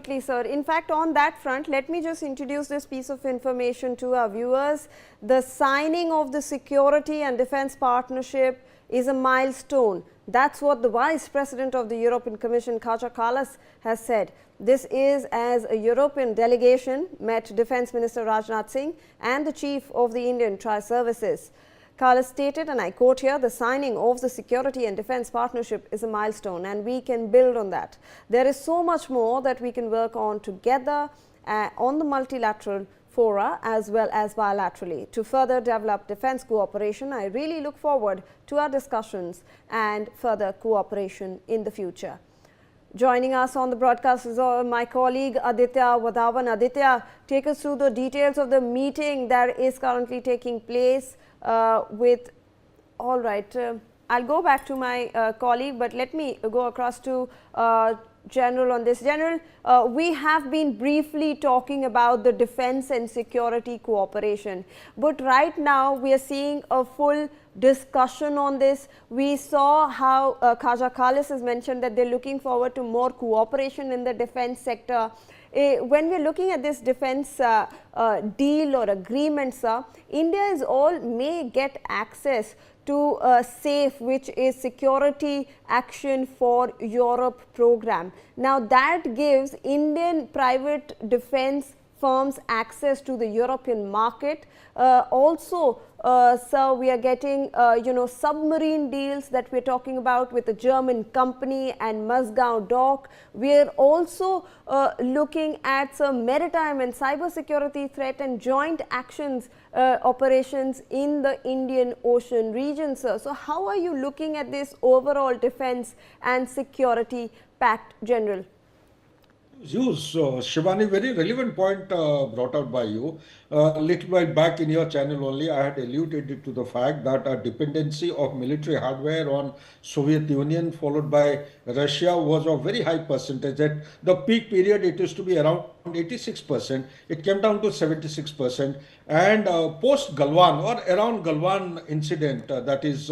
Absolutely, sir. In fact, on that front, let me just introduce this piece of information to our viewers. The signing of the security and defense partnership is a milestone. That's what the Vice President of the European Commission, Kaja Kallas, has said. This is as a European delegation met Defense Minister Rajnath Singh and the Chief of the Indian Tri-Services. Kallas stated, and I quote here, the signing of the security and defense partnership is a milestone and we can build on that. There is so much more that we can work on together on the multilateral fora as well as bilaterally to further develop defense cooperation. I really look forward to our discussions and further cooperation in the future. Joining us on the broadcast is my colleague Aditya Vadhavan. Aditya, take us through the details of the meeting that is currently taking place with, all right, I'll go back to my colleague, but let me go across to General on this. General, we have been briefly talking about the defense and security cooperation, but right now we are seeing a full discussion on this. We saw how Kaja Kallas has mentioned that they're looking forward to more cooperation in the defense sector. When we're looking at this defense deal or agreement, sir, India is all may get access to SAFE, which is Security Action for Europe program. Now that gives Indian private defense firms access to the European market. Also, sir, we are getting, submarine deals that we're talking about with a German company and Musgao dock. We are also looking at some maritime and cyber security threat and joint actions operations in the Indian Ocean region, sir. So how are you looking at this overall defense and security pact, General? Shivani, very relevant point brought out by you. A little while back in your channel only, I had alluded to the fact that our dependency of military hardware on Soviet Union followed by Russia was of very high percentage. At the peak period, it used to be around 86%. It came down to 76%. And post Galwan or around Galwan incident, that is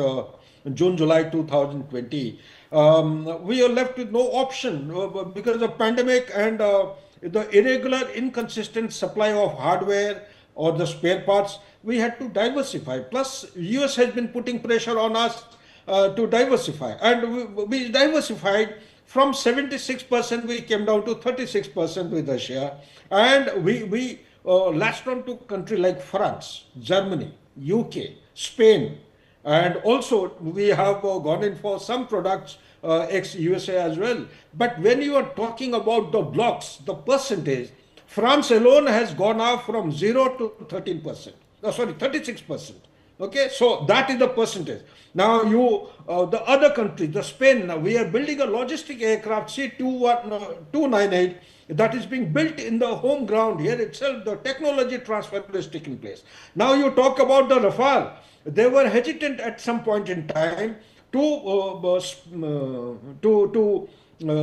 June, July 2020, we are left with no option because of pandemic and the irregular, inconsistent supply of hardware or the spare parts. We had to diversify. Plus, US has been putting pressure on us to diversify, and we diversified. From 76%, we came down to 36% with Russia, and we latched on to countries like France, Germany, UK, Spain, and also we have gone in for some products ex-USA as well. But when you are talking about the blocks, the percentage, France alone has gone up from 0 to 13%. No, sorry, 36%. Okay, so that is the percentage. Now the other countries, the Spain, now we are building a logistic aircraft C-298 that is being built in the home ground here itself. The technology transfer is taking place. Now you talk about the Rafale. They were hesitant at some point in time to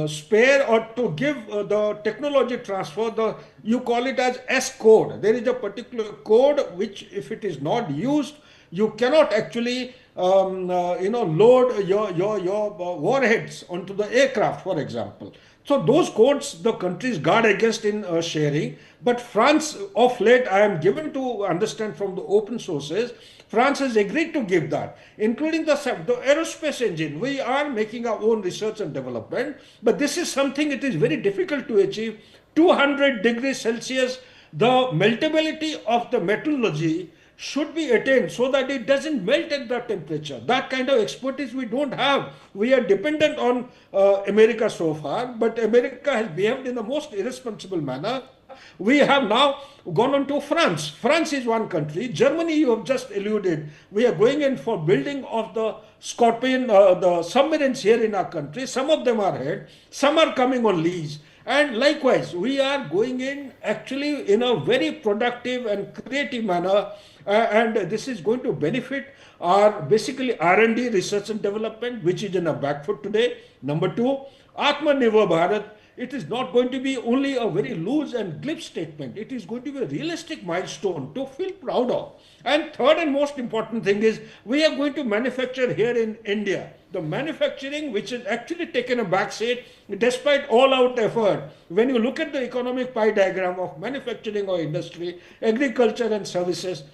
spare or to give the technology transfer. You call it as S code. There is a particular code which, if it is not used, you cannot actually load your warheads onto the aircraft, for example. So those codes the countries guard against in sharing. But France, of late, I am given to understand from the open sources, France has agreed to give that, including the aerospace engine. We are making our own research and development, but this is something it is very difficult to achieve. 200 degrees Celsius, the meltability of the metallurgy should be attained so that it doesn't melt at that temperature. That kind of expertise we don't have. We are dependent on America so far, but America has behaved in the most irresponsible manner. We have now gone on to France. France is one country. Germany, you have just alluded. We are going in for building of the Scorpion, the submarines here in our country. Some of them are here. Some are coming on lease. And likewise, we are going in actually in a very productive and creative manner. And this is going to benefit our basically R&D, research and development, which is in a back foot today. Number two, Atmanirbhar Bharat. It is not going to be only a very loose and glib statement. It is going to be a realistic milestone to feel proud of. And third and most important thing is we are going to manufacture here in India. the manufacturing, which has actually taken a backseat despite all-out effort. When you look at the economic pie diagram of manufacturing or industry, agriculture and services,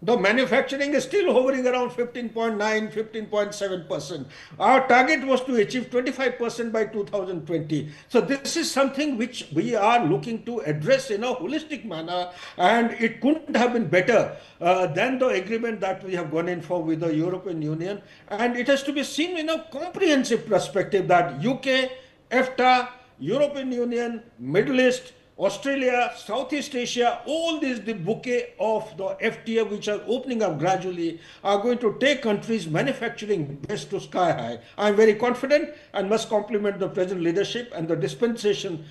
the manufacturing is still hovering around 15.9, 15.7%. Our target was to achieve 25% by 2020. So this is something which we are looking to address in a holistic manner, and it couldn't have been better than the agreement that we have gone in for with the European Union. And it has to be seen in a comprehensive perspective that UK, EFTA, European Union, Middle East, Australia, Southeast Asia, all these, the bouquet of the FTA which are opening up gradually, are going to take countries' manufacturing base to sky high. I am very confident and must compliment the present leadership and the dispensation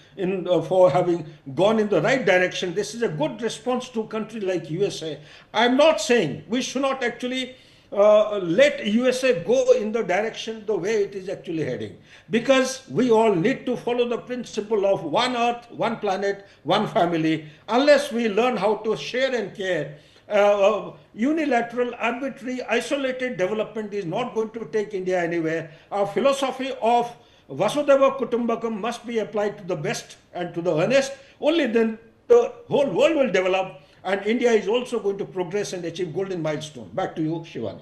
for having gone in the right direction. This is a good response to a country like USA. I am not saying we should not actually let USA go in the direction the way it is actually heading, because we all need to follow the principle of one earth, one planet, one family. Unless we learn how to share and care, unilateral, arbitrary, isolated development is not going to take India anywhere. Our philosophy of Vasudhaiva Kutumbakam must be applied to the best and to the earnest. Only then the whole world will develop, and India is also going to progress and achieve golden milestone. Back to you, Shivani.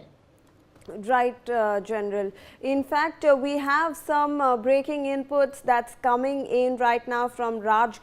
Right, General. In fact, we have some breaking inputs that's coming in right now from Rajnath.